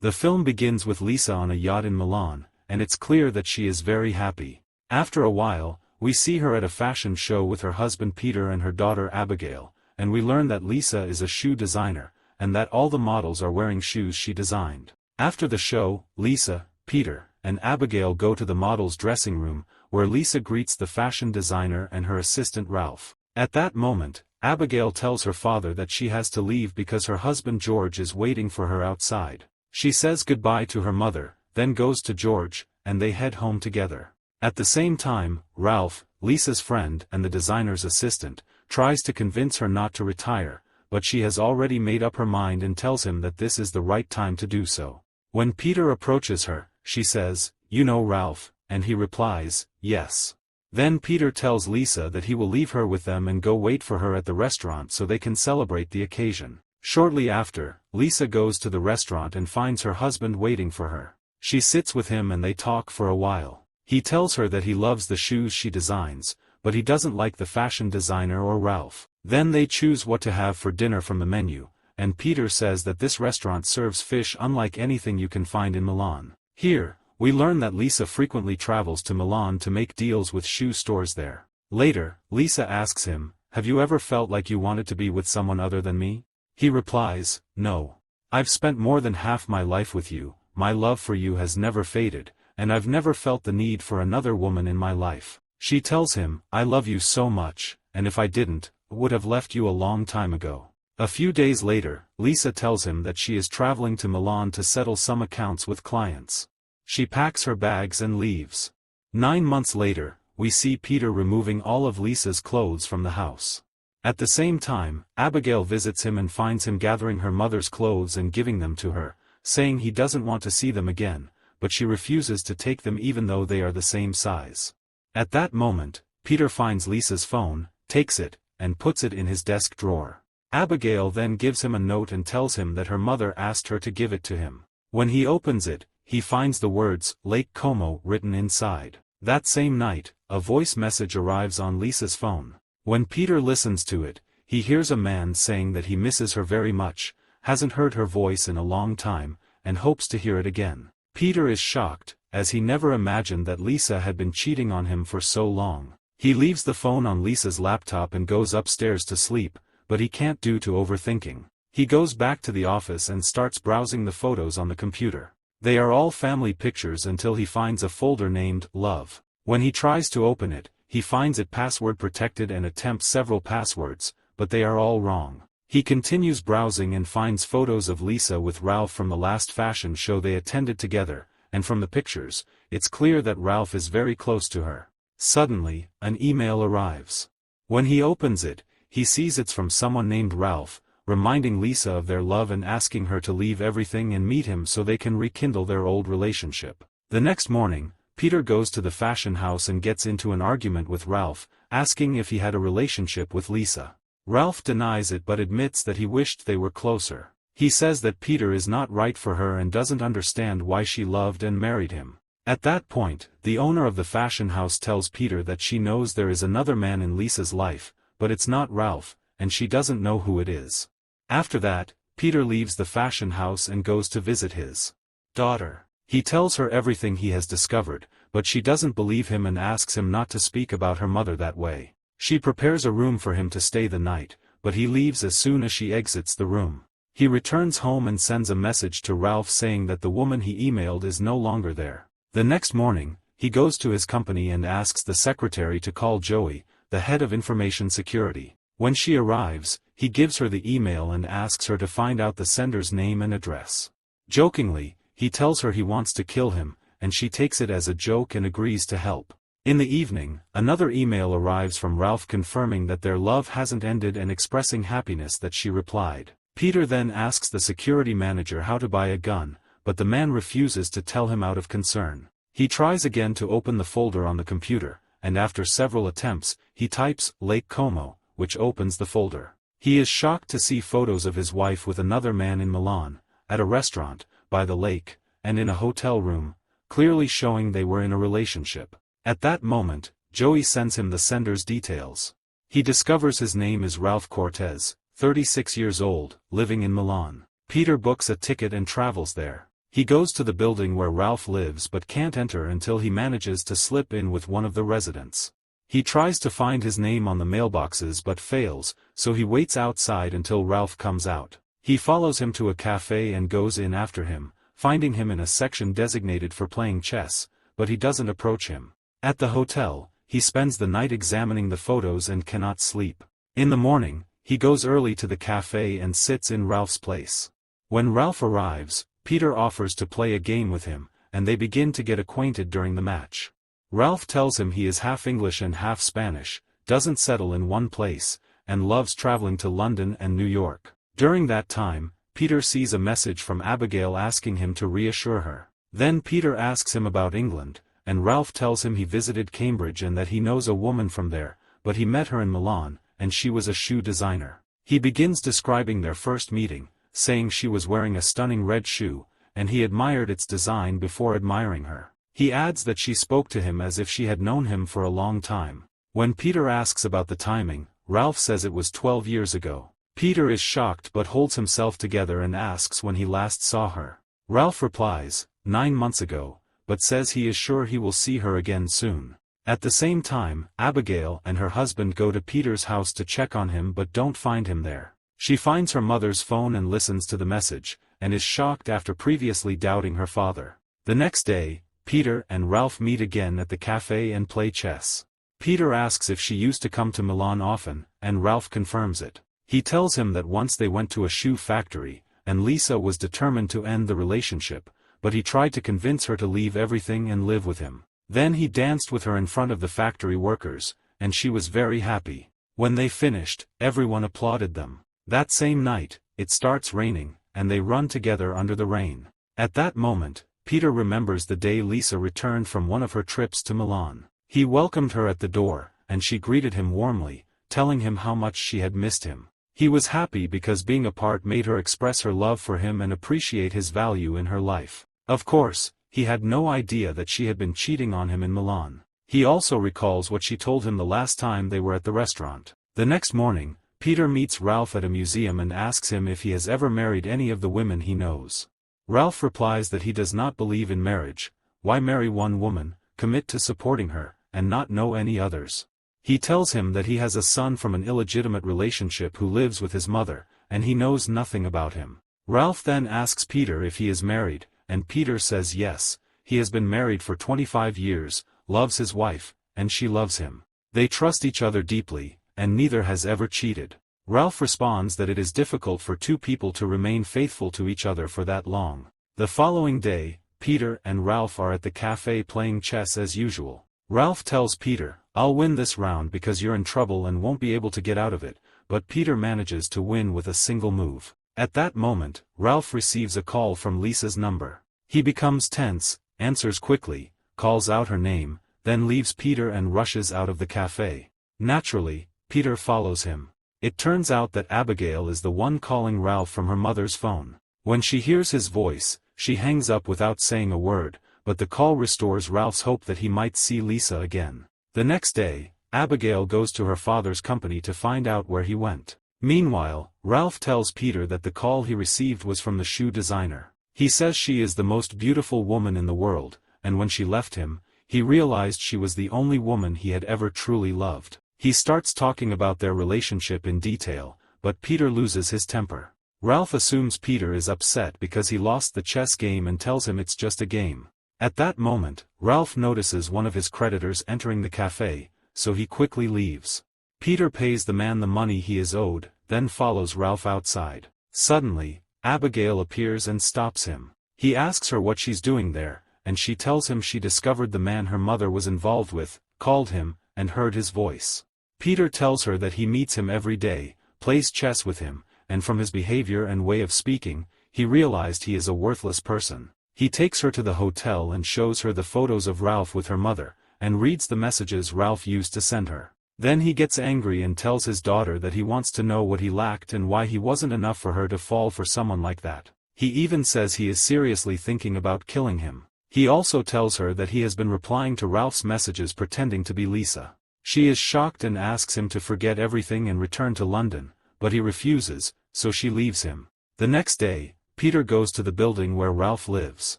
The film begins with Lisa on a yacht in Milan, and it's clear that she is very happy. After a while, we see her at a fashion show with her husband Peter and her daughter Abigail, and we learn that Lisa is a shoe designer, and that all the models are wearing shoes she designed. After the show, Lisa, Peter, and Abigail go to the model's dressing room, where Lisa greets the fashion designer and her assistant Ralph. At that moment, Abigail tells her father that she has to leave because her husband George is waiting for her outside. She says goodbye to her mother, then goes to George, and they head home together. At the same time, Ralph, Lisa's friend and the designer's assistant, tries to convince her not to retire, but she has already made up her mind and tells him that this is the right time to do so. When Peter approaches her, she says, "You know Ralph," and he replies, "Yes." Then Peter tells Lisa that he will leave her with them and go wait for her at the restaurant so they can celebrate the occasion. Shortly after, Lisa goes to the restaurant and finds her husband waiting for her. She sits with him and they talk for a while. He tells her that he loves the shoes she designs, but he doesn't like the fashion designer or Ralph. Then they choose what to have for dinner from the menu, and Peter says that this restaurant serves fish unlike anything you can find in Milan. Here, we learn that Lisa frequently travels to Milan to make deals with shoe stores there. Later, Lisa asks him, "Have you ever felt like you wanted to be with someone other than me?" He replies, "No. I've spent more than half my life with you, my love for you has never faded, and I've never felt the need for another woman in my life." She tells him, "I love you so much, and if I didn't, I would have left you a long time ago." A few days later, Lisa tells him that she is traveling to Milan to settle some accounts with clients. She packs her bags and leaves. 9 months later, we see Peter removing all of Lisa's clothes from the house. At the same time, Abigail visits him and finds him gathering her mother's clothes and giving them to her, saying he doesn't want to see them again, but she refuses to take them even though they are the same size. At that moment, Peter finds Lisa's phone, takes it, and puts it in his desk drawer. Abigail then gives him a note and tells him that her mother asked her to give it to him. When he opens it, he finds the words, Lake Como, written inside. That same night, a voice message arrives on Lisa's phone. When Peter listens to it, he hears a man saying that he misses her very much, hasn't heard her voice in a long time, and hopes to hear it again. Peter is shocked, as he never imagined that Lisa had been cheating on him for so long. He leaves the phone on Lisa's laptop and goes upstairs to sleep, but he can't due to overthinking. He goes back to the office and starts browsing the photos on the computer. They are all family pictures until he finds a folder named Love. When he tries to open it, he finds it password protected and attempts several passwords, but they are all wrong. He continues browsing and finds photos of Lisa with Ralph from the last fashion show they attended together, and from the pictures, it's clear that Ralph is very close to her. Suddenly, an email arrives. When he opens it, he sees it's from someone named Ralph, reminding Lisa of their love and asking her to leave everything and meet him so they can rekindle their old relationship. The next morning, Peter goes to the fashion house and gets into an argument with Ralph, asking if he had a relationship with Lisa. Ralph denies it but admits that he wished they were closer. He says that Peter is not right for her and doesn't understand why she loved and married him. At that point, the owner of the fashion house tells Peter that she knows there is another man in Lisa's life, but it's not Ralph, and she doesn't know who it is. After that, Peter leaves the fashion house and goes to visit his daughter. He tells her everything he has discovered, but she doesn't believe him and asks him not to speak about her mother that way. She prepares a room for him to stay the night, but he leaves as soon as she exits the room. He returns home and sends a message to Ralph saying that the woman he emailed is no longer there. The next morning, he goes to his company and asks the secretary to call Joey, the head of information security. When she arrives, he gives her the email and asks her to find out the sender's name and address. Jokingly, he tells her he wants to kill him, and she takes it as a joke and agrees to help. In the evening, another email arrives from Ralph confirming that their love hasn't ended and expressing happiness that she replied. Peter then asks the security manager how to buy a gun, but the man refuses to tell him out of concern. He tries again to open the folder on the computer, and after several attempts, he types Lake Como, which opens the folder. He is shocked to see photos of his wife with another man in Milan, at a restaurant, by the lake, and in a hotel room, clearly showing they were in a relationship. At that moment, Joey sends him the sender's details. He discovers his name is Ralph Cortez, 36 years old, living in Milan. Peter books a ticket and travels there. He goes to the building where Ralph lives but can't enter until he manages to slip in with one of the residents. He tries to find his name on the mailboxes but fails, so he waits outside until Ralph comes out. He follows him to a cafe and goes in after him, finding him in a section designated for playing chess, but he doesn't approach him. At the hotel, he spends the night examining the photos and cannot sleep. In the morning, he goes early to the cafe and sits in Ralph's place. When Ralph arrives, Peter offers to play a game with him, and they begin to get acquainted during the match. Ralph tells him he is half English and half Spanish, doesn't settle in one place, and loves traveling to London and New York. During that time, Peter sees a message from Abigail asking him to reassure her. Then Peter asks him about England, and Ralph tells him he visited Cambridge and that he knows a woman from there, but he met her in Milan, and she was a shoe designer. He begins describing their first meeting, saying she was wearing a stunning red shoe, and he admired its design before admiring her. He adds that she spoke to him as if she had known him for a long time. When Peter asks about the timing, Ralph says it was 12 years ago. Peter is shocked but holds himself together and asks when he last saw her. Ralph replies, 9 months ago, but says he is sure he will see her again soon. At the same time, Abigail and her husband go to Peter's house to check on him but don't find him there. She finds her mother's phone and listens to the message, and is shocked after previously doubting her father. The next day, Peter and Ralph meet again at the cafe and play chess. Peter asks if she used to come to Milan often, and Ralph confirms it. He tells him that once they went to a shoe factory, and Lisa was determined to end the relationship, but he tried to convince her to leave everything and live with him. Then he danced with her in front of the factory workers, and she was very happy. When they finished, everyone applauded them. That same night, it starts raining, and they run together under the rain. At that moment, Peter remembers the day Lisa returned from one of her trips to Milan. He welcomed her at the door, and she greeted him warmly, telling him how much she had missed him. He was happy because being apart made her express her love for him and appreciate his value in her life. Of course, he had no idea that she had been cheating on him in Milan. He also recalls what she told him the last time they were at the restaurant. The next morning, Peter meets Ralph at a museum and asks him if he has ever married any of the women he knows. Ralph replies that he does not believe in marriage. Why marry one woman, commit to supporting her, and not know any others? He tells him that he has a son from an illegitimate relationship who lives with his mother, and he knows nothing about him. Ralph then asks Peter if he is married, and Peter says yes, he has been married for 25 years, loves his wife, and she loves him. They trust each other deeply, and neither has ever cheated. Ralph responds that it is difficult for two people to remain faithful to each other for that long. The following day, Peter and Ralph are at the cafe playing chess as usual. Ralph tells Peter, "I'll win this round because you're in trouble and won't be able to get out of it," but Peter manages to win with a single move. At that moment, Ralph receives a call from Lisa's number. He becomes tense, answers quickly, calls out her name, then leaves Peter and rushes out of the cafe. Naturally, Peter follows him. It turns out that Abigail is the one calling Ralph from her mother's phone. When she hears his voice, she hangs up without saying a word, but the call restores Ralph's hope that he might see Lisa again. The next day, Abigail goes to her father's company to find out where he went. Meanwhile, Ralph tells Peter that the call he received was from the shoe designer. He says she is the most beautiful woman in the world, and when she left him, he realized she was the only woman he had ever truly loved. He starts talking about their relationship in detail, but Peter loses his temper. Ralph assumes Peter is upset because he lost the chess game and tells him it's just a game. At that moment, Ralph notices one of his creditors entering the cafe, so he quickly leaves. Peter pays the man the money he is owed, then follows Ralph outside. Suddenly, Abigail appears and stops him. He asks her what she's doing there, and she tells him she discovered the man her mother was involved with, called him, and heard his voice. Peter tells her that he meets him every day, plays chess with him, and from his behavior and way of speaking, he realized he is a worthless person. He takes her to the hotel and shows her the photos of Ralph with her mother, and reads the messages Ralph used to send her. Then he gets angry and tells his daughter that he wants to know what he lacked and why he wasn't enough for her to fall for someone like that. He even says he is seriously thinking about killing him. He also tells her that he has been replying to Ralph's messages pretending to be Lisa. She is shocked and asks him to forget everything and return to London, but he refuses, so she leaves him. The next day, Peter goes to the building where Ralph lives.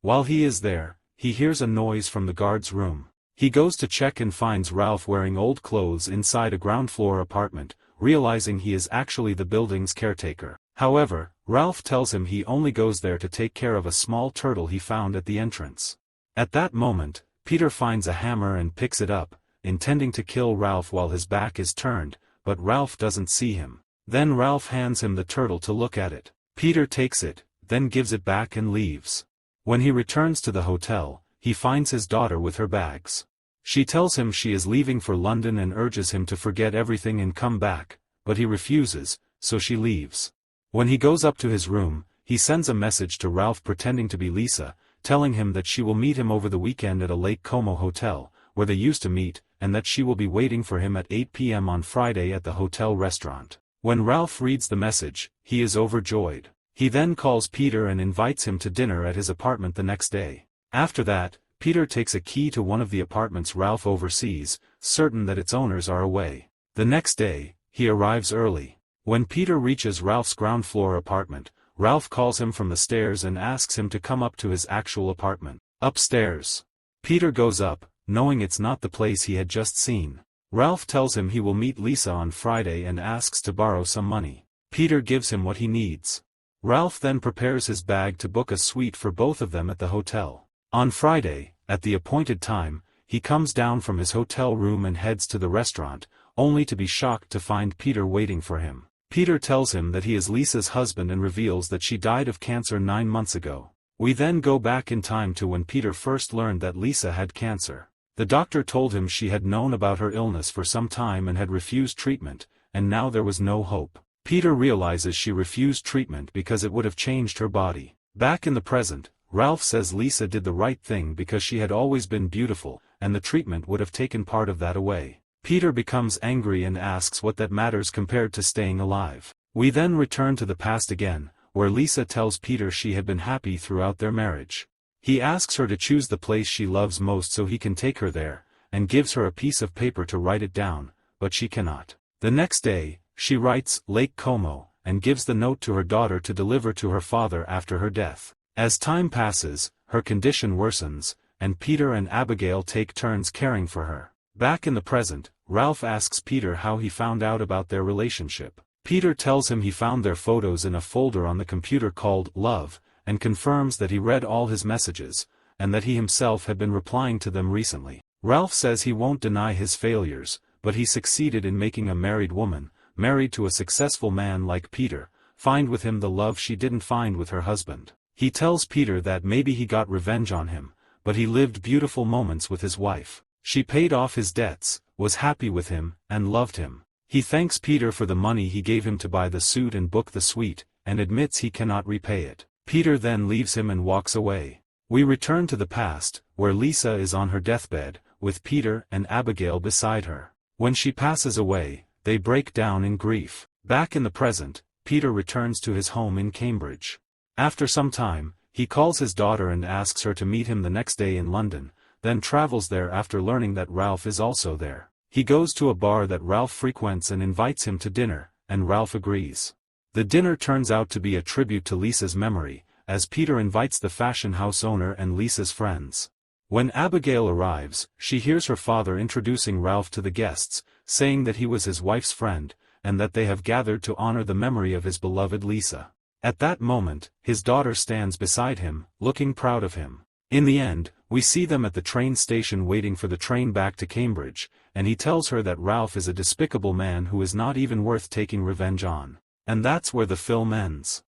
While he is there, he hears a noise from the guard's room. He goes to check and finds Ralph wearing old clothes inside a ground-floor apartment, realizing he is actually the building's caretaker. However, Ralph tells him he only goes there to take care of a small turtle he found at the entrance. At that moment, Peter finds a hammer and picks it up, intending to kill Ralph while his back is turned, but Ralph doesn't see him. Then Ralph hands him the turtle to look at it. Peter takes it, then gives it back and leaves. When he returns to the hotel, he finds his daughter with her bags. She tells him she is leaving for London and urges him to forget everything and come back, but he refuses, so she leaves. When he goes up to his room, he sends a message to Ralph pretending to be Lisa, telling him that she will meet him over the weekend at a Lake Como hotel, where they used to meet, and that she will be waiting for him at 8 p.m. on Friday at the hotel restaurant. When Ralph reads the message, he is overjoyed. He then calls Peter and invites him to dinner at his apartment the next day. After that, Peter takes a key to one of the apartments Ralph oversees, certain that its owners are away. The next day, he arrives early. When Peter reaches Ralph's ground floor apartment, Ralph calls him from the stairs and asks him to come up to his actual apartment. Upstairs. Peter goes up, knowing it's not the place he had just seen. Ralph tells him he will meet Lisa on Friday and asks to borrow some money. Peter gives him what he needs. Ralph then prepares his bag to book a suite for both of them at the hotel. On Friday, at the appointed time, he comes down from his hotel room and heads to the restaurant, only to be shocked to find Peter waiting for him. Peter tells him that he is Lisa's husband and reveals that she died of cancer 9 months ago. We then go back in time to when Peter first learned that Lisa had cancer. The doctor told him she had known about her illness for some time and had refused treatment, and now there was no hope. Peter realizes she refused treatment because it would have changed her body. Back in the present, Ralph says Lisa did the right thing because she had always been beautiful, and the treatment would have taken part of that away. Peter becomes angry and asks what that matters compared to staying alive. We then return to the past again, where Lisa tells Peter she had been happy throughout their marriage. He asks her to choose the place she loves most so he can take her there, and gives her a piece of paper to write it down, but she cannot. The next day, she writes Lake Como, and gives the note to her daughter to deliver to her father after her death. As time passes, her condition worsens, and Peter and Abigail take turns caring for her. Back in the present, Ralph asks Peter how he found out about their relationship. Peter tells him he found their photos in a folder on the computer called Love, and confirms that he read all his messages, and that he himself had been replying to them recently. Ralph says he won't deny his failures, but he succeeded in making a married woman, married to a successful man like Peter, find with him the love she didn't find with her husband. He tells Peter that maybe he got revenge on him, but he lived beautiful moments with his wife. She paid off his debts, was happy with him, and loved him. He thanks Peter for the money he gave him to buy the suit and book the suite, and admits he cannot repay it. Peter then leaves him and walks away. We return to the past, where Lisa is on her deathbed, with Peter and Abigail beside her. When she passes away, they break down in grief. Back in the present, Peter returns to his home in Cambridge. After some time, he calls his daughter and asks her to meet him the next day in London, then travels there after learning that Ralph is also there. He goes to a bar that Ralph frequents and invites him to dinner, and Ralph agrees. The dinner turns out to be a tribute to Lisa's memory, as Peter invites the fashion house owner and Lisa's friends. When Abigail arrives, she hears her father introducing Ralph to the guests, saying that he was his wife's friend, and that they have gathered to honor the memory of his beloved Lisa. At that moment, his daughter stands beside him, looking proud of him. In the end, we see them at the train station waiting for the train back to Cambridge, and he tells her that Ralph is a despicable man who is not even worth taking revenge on. And that's where the film ends.